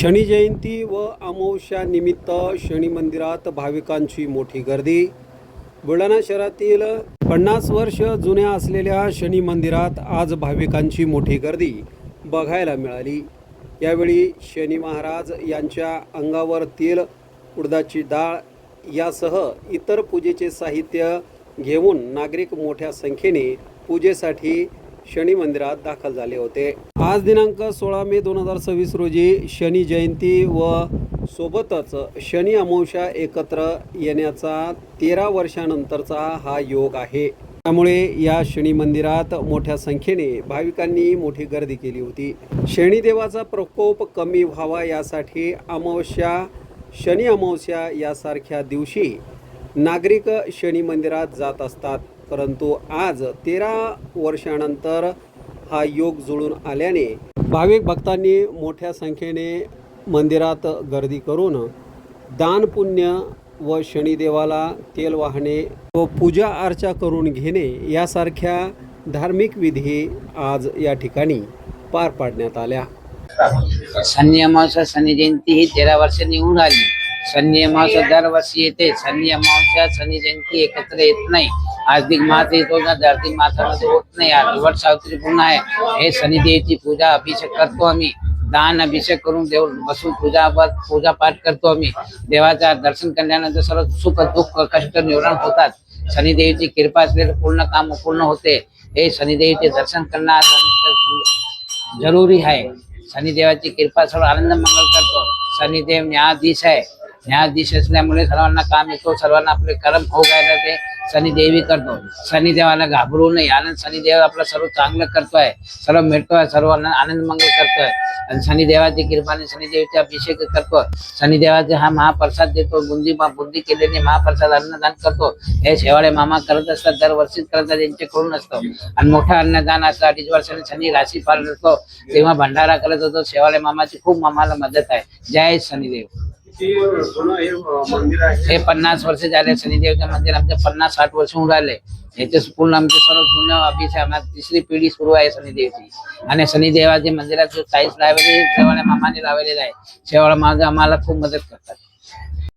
शनी जयंती व अमावस्या निमित्त शनी मंदिरात भाविकांची मोठी गर्दी। बुलढाणा शहरातील 50 वर्ष जुन्या असलेल्या शनी मंदिरात आज भाविकांची मोठी गर्दी बघायला मिळाली। यावेळी शनी महाराज यांच्या अंगावर तेल, उडदाची डाळ यासह इतर पूजेचे साहित्य घेऊन नागरिक मोठ्या संख्येने पूजेसाठी शनी मंदिरात दाखल झाले होते। आज दिनांक 16 मे 2026 रोजी शनी जयंती व सोबतच शनी अमावस्या एकत्र येण्याचा 13 वर्षानंतरचा हा योग आहे। त्यामुळे या शनी मंदिरात मोठ्या संख्येने भाविकांनी मोठी गर्दी केली होती। शनिदेवाचा प्रकोप कमी व्हावा यासाठी शनी अमावस्या यासारख्या दिवशी नागरिक शनी मंदिरात जात असतात, परंतु आज 13 वर्षानंतर हा योग जुळून आल्याने भाविक भक्तांनी मोठ्या संख्येने मंदिरात गर्दी करून दान पुण्य व शनिदेवाला तेल वाहणे व पूजा अर्चा करून घेणे यासारख्या धार्मिक विधी आज या ठिकाणी पार पाडण्यात आल्या। शनी अमावस्या शनी जयंती ही 13 वर्षांनी होऊन आली। शनी अमावस्या दरवर्षी येते। शनी अमावस्या शनी जयंती एकत्र येत नाही। अधिक मास येतो ना, अधिक मासामध्ये होत नाही। आज वट सावित्री पुन्हा आहे। हे शनिदेवची पूजा अभिषेक करतो आम्ही। दान अभिषेक करून देव बसून पूजा पाठ करतो आम्ही। देवाचा दर्शन केल्यानंतर सर्व सुख दुःख कष्ट निवारण होतात। शनिदेवची कृपा असले तर पूर्ण काम पूर्ण होते। हे शनिदेवचे दर्शन करणं जरुरी आहे। शनिदेवाची कृपा सर्व आनंद मंगल करतो। शनिदेव न्यायाधीश आहे। न्यायाधीश असल्यामुळे सर्वांना काम येतो, सर्वांना आपले कर्म हो गायला ते शनिदेवी करतो। शनिदेवाला घाबरू नये। आनंद शनिदेव आपलं सर्व चांगलं करतोय, सर्व मिळतोय, सर्वांना आनंद मंगल करतोय। आणि शनिदेवाची कृपाने शनिदेवाचा अभिषेक करतो। शनिदेवाचे हा महाप्रसाद देतो। बुंदी केलेले महाप्रसाद अन्नदान करतो। हे शेवाळे मामा करत असतात, दरवर्षी करतात, त्यांच्याकडून असतो। आणि मोठा अन्नदान असतं। 2.5 वर्षाने शनी राशी पालन असतो, तेव्हा भंडारा करत होतो। शेवाळे मामाची खूप मामाला मदत आहे। जय शनिदेव। हे 50 वर्ष झाले शनिदेवचं मंदिर। आमच्या 50-60 वर्ष होऊन राहिले। याचे पूर्ण आमचे सर्व जुन्या अभिषेक आम्हाला 3री पिढी सुरू आहे शनिदेवची। आणि शनिदेवाच्या मंदिरात जो टाईल्स लावलेले शेवाळे मामाने लावलेला आहे। शेवाळे मामा आम्हाला खूप मदत करतात।